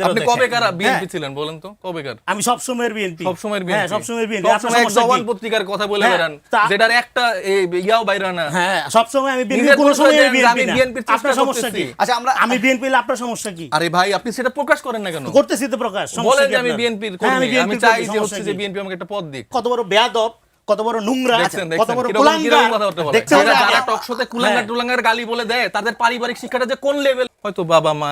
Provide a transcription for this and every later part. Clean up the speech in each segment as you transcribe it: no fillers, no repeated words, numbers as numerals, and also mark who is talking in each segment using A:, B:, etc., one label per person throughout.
A: আপনি কবেকার বিএনপি ছিলেন বলেন তো, কবেকার?
B: আমি সব সময়ের বিএনপি,
A: সব সময়ের বিএনপি,
B: সব সময়ের বিএনপি।
A: সবসময় এক জওয়ান পত্রিকার কথা বলে বেড়ান, যেটার একটা ইয়াও বাইরা না।
B: হ্যাঁ, সব সময় আমি বিএনপি, কোন সময় বিএনপি না। আপনার সমস্যা কি?
A: আচ্ছা,
B: আমি বিএনপি হলে আপনার সমস্যা কি?
A: আরে ভাই, আপনি সেটা প্রকাশ করেন না কেন?
B: করতেছি তো প্রকাশ।
A: বলেন যে আমি বিএনপির কর্মী, আমি চাই যে হচ্ছে যে বিএনপি আমাকে একটা পদ দিক।
B: কত বড় বেয়াদব, কত বড় নোংরা, কত বড়
A: কুলাঙ্গার। দেখছেন যারা টক শোতে কুলাঙ্গার টুলাঙ্গার গালি বলে দেয়, তাদের পারিবারিক শিক্ষাটা যে কোন লেভেল, হয়তো বাবা মা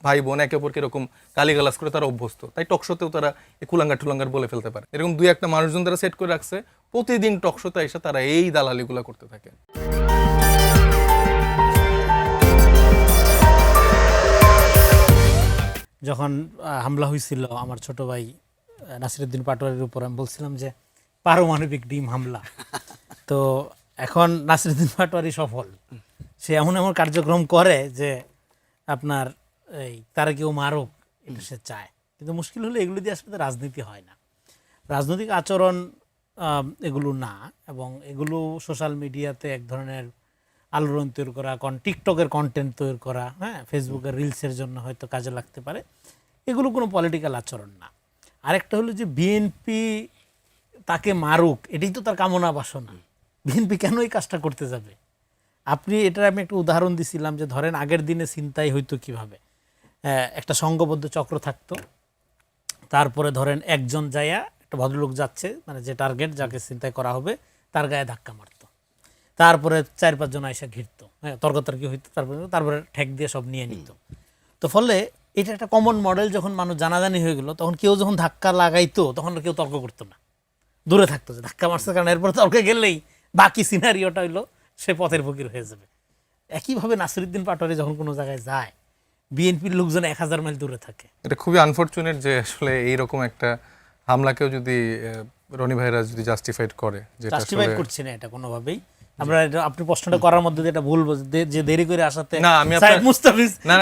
A: ভাই বোন একে অপরকে এরকম গালিগালাজ করে তারা অভ্যস্ত, তাই টক শোতেও তারা এই কুলাঙ্গার টুলাঙ্গার বলে ফেলতে পারে। এরকম দুই একটা মানুষজন তারা সেট করে রাখছে, প্রতিদিন টক শোতে এসে তারা এই দালালিগুলা করতে থাকে।
B: যখন হামলা হয়েছিল আমার ছোট ভাই নাসিরউদ্দিন পাটোয়ারির উপর, আমি বলছিলাম যে পারমাণবিক ডিম হামলা। তো এখন নাসিরউদ্দিন পাটোয়ারি সফল, সে এমন এমন কার্যক্রম করে যে আপনার এই তারা কেউ মারুক এটা সে চায়। কিন্তু মুশকিল হলো এগুলো দিয়ে আসলে রাজনীতি হয় না, রাজনৈতিক আচরণ এগুলো না, এবং এগুলো সোশ্যাল মিডিয়াতে এক ধরনের আলোড়ন তৈরি করা, টিকটকের কন্টেন্ট তৈরি করা, হ্যাঁ, ফেসবুকের রিলসের জন্য হয়তো কাজে লাগতে পারে, এগুলো কোনো পলিটিক্যাল আচরণ না। আরেকটা হলো যে বিএনপি তাকে মারুক, এটাই তো তার কামনা বাসনা। বিএনপি কেন এই কাজটা করতে যাবে? আপনি এটার আমি একটা উদাহরণ দিছিলাম যে ধরেন আগের দিনে ছিনতাই হইতো কিভাবে, একটা সংঘবদ্ধ চক্র থাকতো, তারপরে ধরেন একজন যাইয়া, একটা ভদ্রলোক যাচ্ছে, মানে যে টার্গেট যাকে ছিনতাই করা হবে তার গায়ে ধাক্কা মারতো, তারপরে 4-5 জন আইসা ঘিরতো, হ্যাঁ, তর্কাতর্কি হইতো, তারপরে ঠেক দিয়ে সব নিয়ে নিত। তো ফলে এটা একটা কমন মডেল। যখন মানুষ জানাজানি হয়ে গেল, তখন কেউ যখন ধাক্কা লাগাইতো তখন কেউ তর্ক করতো না, দূরে থাকতো যে ধাক্কা মারছে, কারণ এরপরে তর্কে গেলেই বাকি সিনারিওটা হইলো সে পথের ফকির হয়ে যাবে। একইভাবে নাসিরউদ্দিন পাটোয়ারি যখন কোনো জায়গায় যায়, বিএনপির লোকজন 1000 মাইল দূরে থাকে।
A: এটা খুবই আনফরচুনেট যে আসলে এইরকম একটা হামলাকেও যদি রনি ভাইরা যদি জাস্টিফাইড করে, যেটা
B: জাস্টিফাইড করছি না এটা কোনোভাবেই। আমরা আপনি প্রশ্নটা করার মধ্যে যেটা ভুল যে দেরি করে আসাতে
A: না, আমি
B: সাইদ মুস্তাফিজ
A: না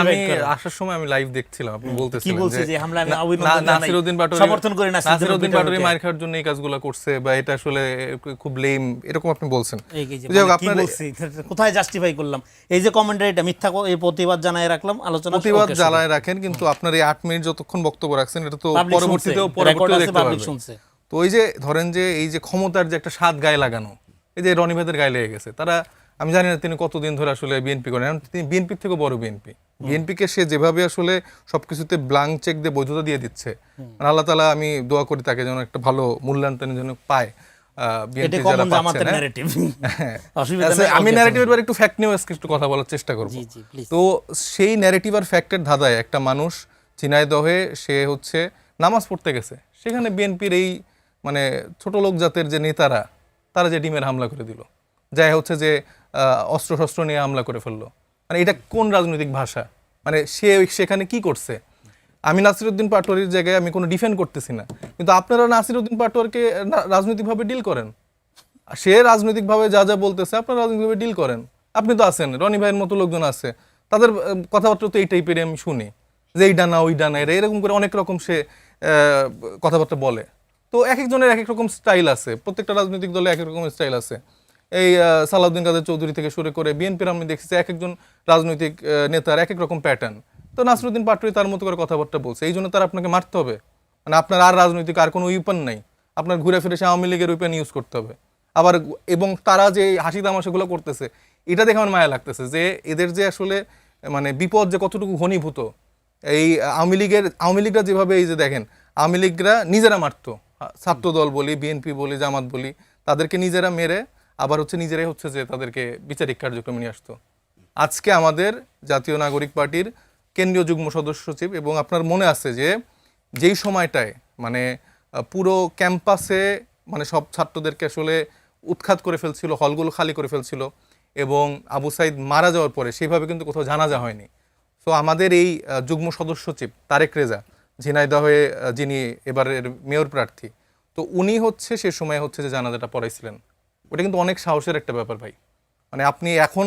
A: আমি আসার সময় আমি লাইভ দেখছিলাম, আপনি বলতেছিলেন
B: কি বলছে যে হামলা আমি
A: অভিনন্দন জানাই, নাসিরউদ্দিন পাটোয়ারি
B: সমর্থন করি,
A: নাসিরউদ্দিন পাটোয়ারি মার খাওয়ার জন্য এই কাজগুলো করছে, বা এটা আসলে খুব লেম, এরকম আপনি বলছেন।
B: কি বলছি, কোথায় জাস্টিফাই করলাম? এই যে কমেন্টারি, এটা মিথ্যা, এই প্রতিবাদ জানায় রাখলাম, আলোচনা
A: প্রতিবাদ জানায় রাখেন, কিন্তু আপনার এই 8 মিনিট যতক্ষণ বক্তব্য রাখছেন এটা তো পরবর্তীতেও দেখতে পারবে। তো ওই যে ধরেন যে এই যে ক্ষমতার যে একটা স্বাদ গায়ে লাগানো, এই যে রনি ভাইদের গায়ে লেগে গেছে, তারা, আমি জানি না তিনি কতদিন ধরে আসলে বিএনপি করেন, তিনি বিএনপির থেকে বড় বিএনপিকে সে যেভাবে আসলে সবকিছুতে ব্ল্যাঙ্ক চেক দিয়ে বৈধতা দিয়ে দিচ্ছে, আল্লাহ তাআলা, আমি দোয়া করি তাকে যেন একটা ভালো মূল্যায়ন যেন পায়। আমি ন্যারেটিভের বারে একটু ফ্যাক্ট নিউজ একটু কথা বলার চেষ্টা করব। তো সেই ন্যারেটিভ আর ফ্যাক্টের ধাঁধায় একটা মানুষ ঝিনাইদহে সে হচ্ছে নামাজ পড়তে গেছে, সেখানে বিএনপির এই মানে ছোট লোক জাতের যে নেতারা, তারা যে ডিমের হামলা করে দিল, যাই হচ্ছে যে অস্ত্র শস্ত্র নিয়ে হামলা করে ফেললো। মানে এটা কোন রাজনৈতিক ভাষা? মানে সে সেখানে কি করছে? আমি নাসিরউদ্দিন পাটোয়ারির জায়গায় আমি কোনো ডিফেন্ড করতেছি না, কিন্তু আপনারা নাসিরউদ্দিন পাটোয়ারকে রাজনৈতিকভাবে ডিল করেন, সে রাজনৈতিকভাবে যা যা বলতেছে আপনারা রাজনৈতিকভাবে ডিল করেন। আপনি তো আছেন, রনি ভাইয়ের মতো লোকজন আছে, তাদের কথাবার্তা তো এই টাইপের আমি শুনি, যে এই ডানা ওই ডানা, এরকম করে অনেক রকম সে কথাবার্তা বলে। তো এক একজনের এক এক রকম স্টাইল আছে, প্রত্যেকটা রাজনৈতিক দলে এক এক রকম স্টাইল আছে। এই সালাউদ্দিন কাদের চৌধুরী থেকে শুরু করে বিএনপির আমি দেখছি এক একজন রাজনৈতিক নেতার এক এক রকম প্যাটার্ন। তো নাসিরউদ্দিন পাটোয়ারি তার মতো করে কথাবার্তা বলছে, এই জন্য তার আপনাকে মারতে হবে? মানে আপনার আর রাজনৈতিক আর কোনো উইপন নাই, আপনার ঘুরে ফিরে সে আওয়ামী লীগের উইপন ইউজ করতে হবে আবার। এবং তারা যে হাসি তামাশাগুলো করতেছে, এটা দেখে আমার মায়া লাগতেছে যে এদের যে আসলে মানে বিপদ যে কতটুকু ঘনীভূত। এই আওয়ামী লীগরা যেভাবে, এই যে দেখেন আওয়ামী লীগরা নিজেরা মারতো, ছাত্র দল বলি, বিএনপি বলি, জামাত বলি, তাদেরকে নিজেরা মেরে আবার হচ্ছে নিজেরাই হচ্ছে যে তাদেরকে বিচারিক কার্যক্রমে নিয়ে আসতো। আজকে আমাদের জাতীয় নাগরিক পার্টির কেন্দ্রীয় যুগ্ম সদস্য সচিব, এবং আপনার মনে আছে যে যেই সময়টায় মানে পুরো ক্যাম্পাসে মানে সব ছাত্রদেরকে আসলে উৎখাত করে ফেলছিল, হলগুলো খালি করে ফেলছিল, এবং আবু সাইদ মারা যাওয়ার পরে সেইভাবে কিন্তু কোথাও জানাজা হয়নি। তো আমাদের এই যুগ্ম সদস্য সচিব তারেক রেজা, ঝিনাইদহে যিনি এবারের মেয়র প্রার্থী, তো উনি হচ্ছে সে সময় হচ্ছে যে জানাজাটা পড়াইছিলেন। ওটা কিন্তু অনেক সাহসের একটা ব্যাপার ভাই। মানে আপনি এখন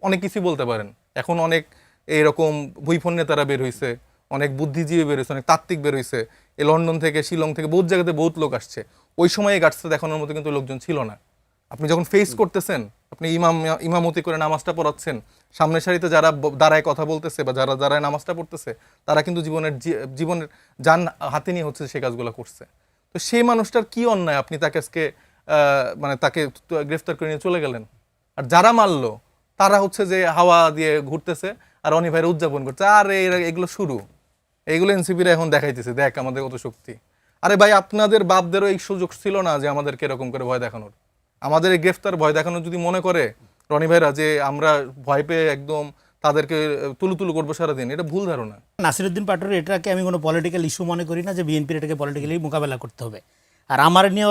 A: অনেক কিছুই বলতে পারেন, এখন অনেক এইরকম ভুইফোন নেতারা বের হয়েছে, অনেক বুদ্ধিজীবী বের হয়েছে, অনেক তাত্ত্বিক বের হয়েছে, এই লন্ডন থেকে শিলং থেকে বহুত জায়গাতে বহুত লোক আসছে। ওই সময় এই গাছটা দেখানোর মতো কিন্তু লোকজন ছিল না। আপনি যখন ফেস করতেছেন আপনি ইমামতি করে নামাজটা পড়াচ্ছেন, সামনের সারিতে যারা দাঁড়ায় কথা বলতেছে বা যারা দাঁড়ায় নামাজটা পড়তেছে তারা কিন্তু জীবনের যান হাতে নিয়ে হচ্ছে সে কাজগুলো করছে। তো সেই মানুষটার কি অন্যায় আপনি তাকে আজকে মানে তাকে গ্রেফতার করে নিয়ে চলে গেলেন? আর যারা মারলো তারা হচ্ছে যে হাওয়া দিয়ে ঘুরতেছে আর রনি ভাইয়ের উদযাপন করছে, আর এগুলো শুরু, এইগুলো এনসিপিরা এখন দেখাইতেছে, দেখ আমাদের কত শক্তি। আরে ভাই, আপনাদের বাপদেরও এই সুযোগ ছিল না যে আমাদেরকে এরকম করে ভয় দেখানোর? আমাদের এই গ্রেফতার ভয় দেখানোর যদি মনে করে রনি ভাইরা যে আমরা ভয় পেয়ে একদম তাদেরকে তুলু করবো সারাদিন, এটা ভুল ধারণা।
B: নাসিরউদ্দিন পাটোয়ারি এটাকে আমি কোনো পলিটিক্যাল ইস্যু মনে করি না যে বিএনপির এটাকে পলিটিক্যালি মোকাবেলা করতে হবে। আর আমার নিয়ে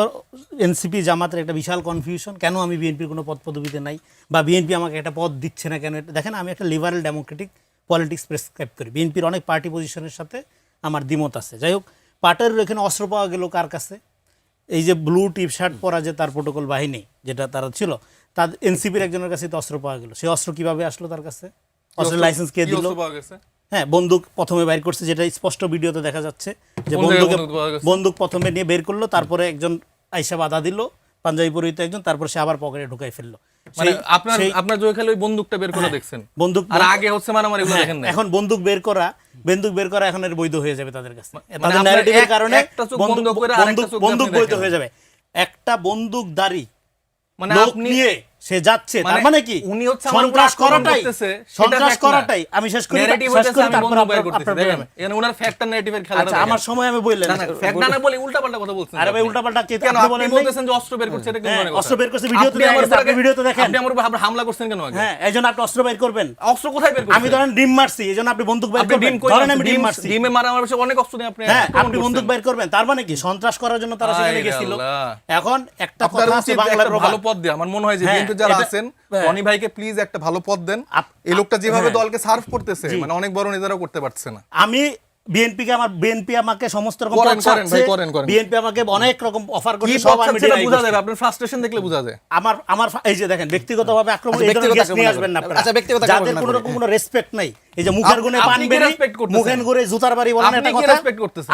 B: এনসিপি জামাতের একটা বিশাল কনফিউশন, কেন আমি বিএনপির কোনো পদ পদবিতে নাই বা বিএনপি আমাকে একটা পদ দিচ্ছে না কেন। দেখেন, আমি একটা লিবারেল ডেমোক্রেটিক পলিটিক্স প্রেসক্রাইব করি, বিএনপির অনেক পার্টি পজিশনের সাথে আমার দ্বিমত আছে। যাই হোক, পাটোয়ারির এখানে অস্ত্র পাওয়া গেল কার কাছে? এই যে ব্লু টিপ শার্ট পরা যে তার প্রোটোকল বাহিনী যেটা তারা ছিল, তার এনসিপির একজনের কাছে তো অস্ত্র পাওয়া গেল। সেই অস্ত্র কিভাবে আসলো তার কাছে? অস্ত্রের লাইসেন্স কে দিল? হ্যাঁ, বন্দুক প্রথমে বাইর করছে, যেটা স্পষ্ট ভিডিওতে দেখা যাচ্ছে যে বন্দুক প্রথমে নিয়ে বের করলো, তারপরে একজন আইসা বাধা দিল, পাঞ্জাবি পরিহিত একজন, তারপর সে আবার পকেটে ঢুকাই ফেললো।
A: মানে আপনার জয় খালি ওই বন্দুকটা বের করে দেখছেন, বন্দুক আর আগে হচ্ছে মারামারি গুলো দেখেন না। এখন
B: বন্দুক বের করা এখন এর বৈধ হয়ে যাবে তাদের কাছে, তাদের ন্যারেটিভের কারণে বন্দুক বৈধ হয়ে যাবে। একটা বন্দুকধারী মানে আপনি নিয়ে সে যাচ্ছে, তার মানে কি উনি হচ্ছে সন্ত্রাস করাটাই আমি শেষ করি।
A: ওনার ফ্যাক্টর নেগেটিভের খেলা।
B: আচ্ছা, আমার সময় আমি বললেন
A: না, ফ্যাক্ট না বলে উল্টাপাল্টা কথা বলছেন।
B: আরে ভাই, উল্টাপাল্টা কে
A: আপনি বলেন? বলতেছেন যে অস্ত্র বের করছে, এটা কেন মানে?
B: অস্ত্র বের করছে ভিডিওতে দেখা গেছে, আপনি ভিডিওতে দেখেন।
A: আপনি আমার উপর হামলা করছেন কেন আগে?
B: হ্যাঁ, এইজন্য আপনি অস্ত্র বের করবেন।
A: অস্ত্র কোথায় বের করছেন?
B: আমি ধরেন ডিম মারছি, এইজন্য আপনি বন্দুক বের করবেন। ধরেন আমি ডিম মারছি,
A: ডিমে মারা আমার কাছে অনেক অস্ত্র নেই, আপনি
B: হ্যাঁ আপনি বন্দুক বের করবেন। তার মানে কি সন্ত্রাস করার জন্য তারা সেখানে গিয়েছিল। এখন একটা কথা আছে, বাংলার
A: ভালো পদ দিয়ে আমার মনে হয় যে বিএনপি যারা আছেন, রনি ভাইকে প্লিজ একটা ভালো পদ দেন। এই লোকটা যেভাবে দলকে সার্ভ করতেছে, মানে অনেক বড় নেতারাও করতে পারছে না।
B: আমি বিএনপি আমাকে সমস্ত রকম বিএনপি আমাকে অনেক রকম অফার করছে, সব আমি
A: বুঝা যাবে, আপনার ফ্রাস্ট্রেশন দেখলে বুঝা যায়।
B: আমার এই যে দেখেন, ব্যক্তিগতভাবে আক্রমণ, এই ধরনের কেস নিয়ে আসবেন না আপনারা। যাদের কোনো রকম কোনো রেসপেক্ট নাই, এই যে মুখের গুণে পান বেরি, মুখের গুণে জুতার বাড়ি বলেন, এটা কথা
A: রেসপেক্ট করতেছেন।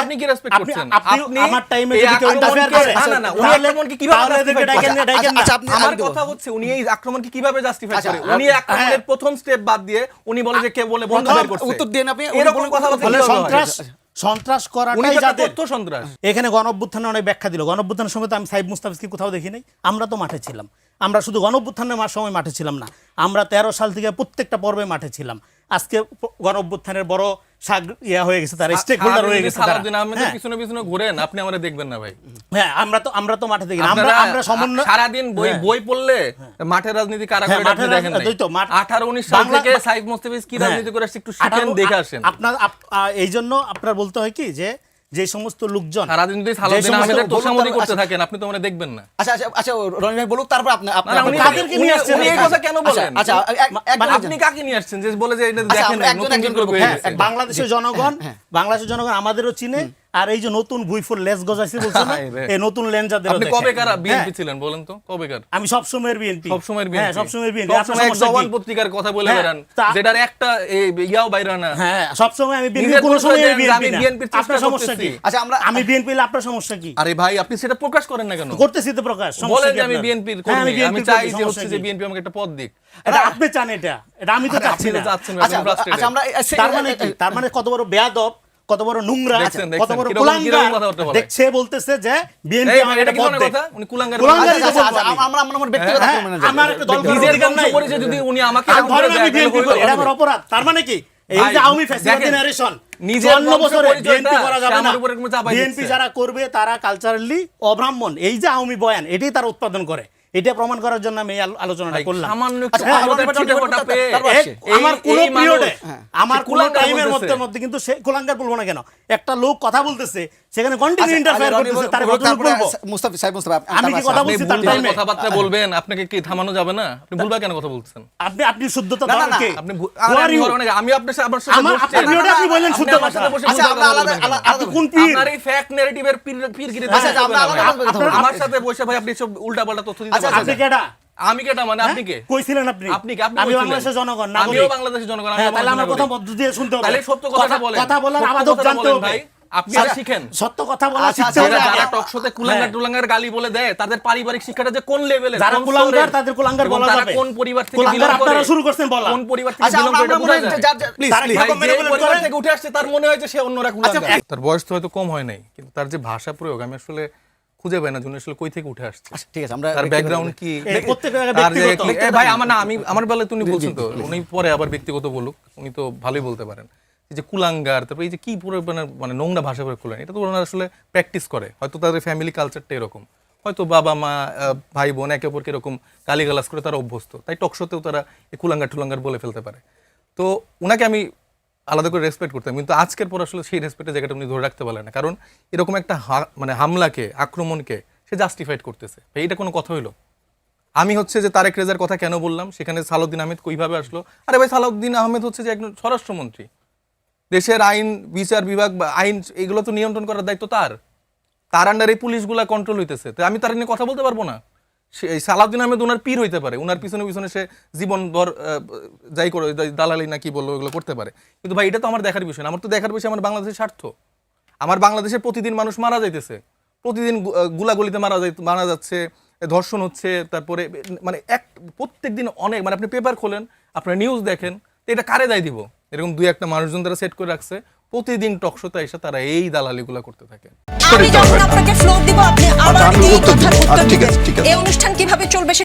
A: আপনি কি রেসপেক্ট করছেন?
B: আপনি আমার টাইমে যদি কেউ ইন্টারফেয়ার করে,
A: না না, উনি আক্রমণকে কিভাবে ডাকেন না? আমার কথা হচ্ছে উনি এই আক্রমণকে কিভাবে জাস্টিফাই করে? উনি আক্রমণের প্রথম স্টেপ বাদ দিয়ে উনি বলে যে কে বলে বন্ধ বের করছে।
C: উত্তর দেন আপনি,
A: এরকম কথা বলতে
B: সন্ত্রাস করাটাই যাদের
A: সন্ত্রাস।
B: এখানে গণঅভ্যুত্থানে অনেক ব্যাখ্যা দিল। গণঅভ্যুত্থানের সময় তো আমি সাইদ মুস্তাফিজকে কোথাও দেখি নাই। আমরা তো মাঠে ছিলাম। আমরা শুধু গণঅভ্যুত্থানের সময় মাঠে ছিলাম না, আমরা 13 সাল থেকে প্রত্যেকটা পর্বে মাঠে ছিলাম। আজকে গণঅভ্যুত্থানের বড় হয়ে গেছে, তারা স্টেক হোল্ডার হয়ে গেছে।
A: পিছনে পিছনে ঘুরেন, আপনি আমারে দেখবেন না ভাই।
B: হ্যাঁ, আমরা তো মাঠে দেখি। আমরা সমন্বয়
A: সারাদিন বই পড়লে মাঠের রাজনীতি কারা করে আপনি দেখেন না। 18-19 সাল থেকে সাইদ মুস্তাফিজ কি রাজনীতি করে একটু শিখেন, দেখে আসেন।
B: আপনার এইজন্য আপনার বলতে হয় কি যে সমস্ত লোকজন
A: সারাদিন যদি সালাউদ্দিন আহমেদের তোষামোদি করতে থাকেন, আপনি তো মানে দেখবেন না।
C: আচ্ছা রনি ভাই বলুক, তারপর
A: কাদেরকে নিয়ে আসছেন এই কথা কেন বলেন? আচ্ছা, আপনি কাকে নিয়ে আসছেন যে বলে যে এটা দেখেন নতুন করে হয়ে গেছে?
B: বাংলাদেশের জনগণ আমাদেরও চিনে। আর এই যে নতুন ভুইফুল লেজ গজাইছে বলছেন না, এই নতুন লেঞ্জাদের
A: আপনি কবে কারা বিএনপি ছিলেন বলেন তো? কবে কার?
B: আমি সব সময়ের বিএনপি,
A: সবসময়ের বিএনপি।
B: হ্যাঁ, সবসময়ের বিএনপি।
A: আপনার এক জওয়ান পত্রিকার কথা বলে বেরান, যেটার একটা ইয়াও বাইরা না।
B: হ্যাঁ, সব সময় আমি বিএনপি, কোন সময় বিএনপি না। আপনার সমস্যা কি?
C: আচ্ছা,
B: আমি বিএনপি হলে আপনার সমস্যা কি?
A: আরে ভাই, আপনি সেটা প্রকাশ করেন না কেন?
B: করতেছি তো প্রকাশ।
A: বলেন যে আমি বিএনপির কর্মী, আমি চাই যে হচ্ছে যে বিএনপি আমাকে একটা পদ দিক।
B: এটা আপনি চান, এটা আমি তো চাচ্ছি না।
C: আচ্ছা, আমরা
B: তার মানে কত বড় বেয়াদব, কত বড় নোংরা, কত বড় কুলাঙ্গার দেখছে, বলতেছে যে বিএনপি আমাকে একটা পদ দেয়।
A: উনি কুলাঙ্গার।
C: আমরা ব্যক্তিগত
B: আমার একটা দল
A: নিজের কাম করেছে, যদি উনি আমাকে
B: আমি বিএনপি করি, এটা আমার অপরাধ। তার মানে কি এই যে আওয়ামী ফ্যাসিবাদী জেনারেশন নিজের বছরে বিএনপি করা যাবে না। বিএনপি যারা করবে তারা কালচারালি অব্রাহ্মণ। এই যে আওয়ামী বয়ান, এটাই তারা উৎপাদন করে। এটা প্রমাণ করার জন্য আমি আলোচনাটা করলাম। আমার কোন টাইমের মধ্যে কিন্তু সে কুলাঙ্গার বলবো না কেন? একটা লোক কথা বলতেছে, সেখানে কন্টিনিউ ইন্টারফেয়ার করতেছে, তার কতটুকু বলবো?
C: মুস্তাফিজ সাহেব,
B: আমি কি কথা বলছি তার টাইমে?
A: কথাবার্তা বলবেন, আপনাকে কি থামানো যাবে না? আপনি ভুলবা কেন কথা বলছেন?
B: আপনি শুদ্ধতা দাঁড়ান কে?
A: আপনি আমি আপনার সাথে
B: আপনি বললেন শুদ্ধ ভাষা।
C: আচ্ছা, আমরা
B: আপনি কোন পীর?
A: আপনার এই ফ্যাক্ট নারেটিভের পীরগিরি। আমার সাথে বসে ভাই আপনি সব উল্টাপাল্টা তথ্য দিতে পারছেন।
B: আপনি কেডা?
A: আমি কেটা মানে আপনি কে
B: কইছিলেন? আপনি আমি বাংলাদেশের জনগণ, না
A: আমিও বাংলাদেশের জনগণ।
B: তাহলে আমার কথা মধ্য দিয়ে শুনতে হবে।
A: তাহলে সত্য কথা বলেন,
B: কথা বলার আদব জানতে হবে।
A: আপনি এটা শিখেন।
D: সত্য কথা বলা
C: আচ্ছা,
D: শিখতে হবে।
A: যারা টক শোতে কুলাঙ্গার টুলাঙ্গার গালি বলে দেয় তাদের পারিবারিক শিক্ষাটা যে কোন লেভেলে,
D: যারা কুলাঙ্গার তাদের কুলাঙ্গার বলা যাবে।
A: কোন পরিবার থেকে
D: কুলাঙ্গার
A: বিলং করে,
D: আপনারা শুরু করছেন বলা।
A: কোন পরিবার থেকে
C: আচ্ছা
A: বিলং
C: আমরা
A: করে
C: মনে হয়
A: বোঝা যায়।
C: প্লিজ
D: তারা কিরকম
A: ভাই, যে
D: manipulate
A: পরিবার
D: করে?
A: থেকে উঠে আসছে তার মনে হয় যে সে অন্যরা কুলাঙ্গার। তার বয়স তো হয়তো কম হয় নাই, কিন্তু তার যে ভাষা প্রয়োগ আমি আসলে খুঁজে পাই না যে উনি আসলে কই থেকে উঠে আসছে,
C: আচ্ছা, ঠিক আছে আমরা
A: তার ব্যাকগ্রাউন্ড কি,
D: প্রত্যেকের
A: তার যে
D: ব্যক্তিগত।
A: ভাই আমার না, আমি আমার বেলায় তুমি বলছেন তো, উনি পরে আবার ব্যক্তিগত বলুক, উনি তো ভালোই বলতে পারেন। এই যে কুলাঙ্গার, তারপর এই যে কি পুরো মানে নোংরা ভাষা প্রয়োগ করলেন, এটা তো ওনারা আসলে প্র্যাকটিস করে, হয়তো তাদের ফ্যামিলি কালচারটা এরকম, হয়তো বাবা মা ভাই বোন একে অপরকে এরকম গালিগালাজ করে তারা অভ্যস্ত, তাই টকশোতেও তারা এই কুলাঙ্গার টুলাঙ্গার বলে ফেলতে পারে। তো ওনাকে আমি আলাদা করে রেসপেক্ট করতাম, কিন্তু আজকের পর আসলে সেই রেসপেক্টের জায়গাটা উনি ধরে রাখতে পারলেন না, কারণ এরকম একটা মানে হামলাকে, আক্রমণকে সে জাস্টিফাইড করতেছে। ভাই এটা কোনো কথা হইলো? আমি হচ্ছে যে তারেক রেজার কথা কেন বললাম, সেখানে সালাউদ্দিন আহমেদ কইভাবে আসলো? আরে ভাই, সালাউদ্দিন আহমেদ হচ্ছে যে একজন স্বরাষ্ট্রমন্ত্রী, দেশের আইন বিচার বিভাগ বা আইন এগুলো তো নিয়ন্ত্রণ করার দায়িত্ব তার আন্ডারে পুলিশগুলা কন্ট্রোল হইতেছে, তো আমি তার নিয়ে কথা বলতে পারবো না? সালাউদ্দিন আহমেদ ওনার পীর হইতে পারে, ওনার পিছনে পিছনে সে জীবনভর যাই করে দালালি না কি বললো এগুলো করতে পারে, কিন্তু ভাই এটা তো আমার দেখার বিষয় না। আমার তো দেখার বিষয় আমার বাংলাদেশের স্বার্থ। আমার বাংলাদেশে প্রতিদিন মানুষ মারা যাইতেছে, প্রতিদিন গুলাগুলিতে মারা যাচ্ছে, ধর্ষণ হচ্ছে, তারপরে মানে প্রত্যেক দিন অনেক, মানে আপনি পেপার খোলেন, আপনার নিউজ দেখেন, তো এটা কারে দায় দিব? এরকম দুই একটা মানুষজন তারা সেট করে রাখছে, প্রতিদিন টকশোতে এসে তারা এই দালালিগুলা করতে থাকে।
E: আমি যখন আপনাকে ফ্লোর দিব আপনি আবার
F: আমি
E: এই
F: উত্তর দিব।
E: কথার উত্তর
F: ঠিক
E: দিবেন।
F: আছে, ঠিক আছে।
E: এই অনুষ্ঠান কিভাবে চলবে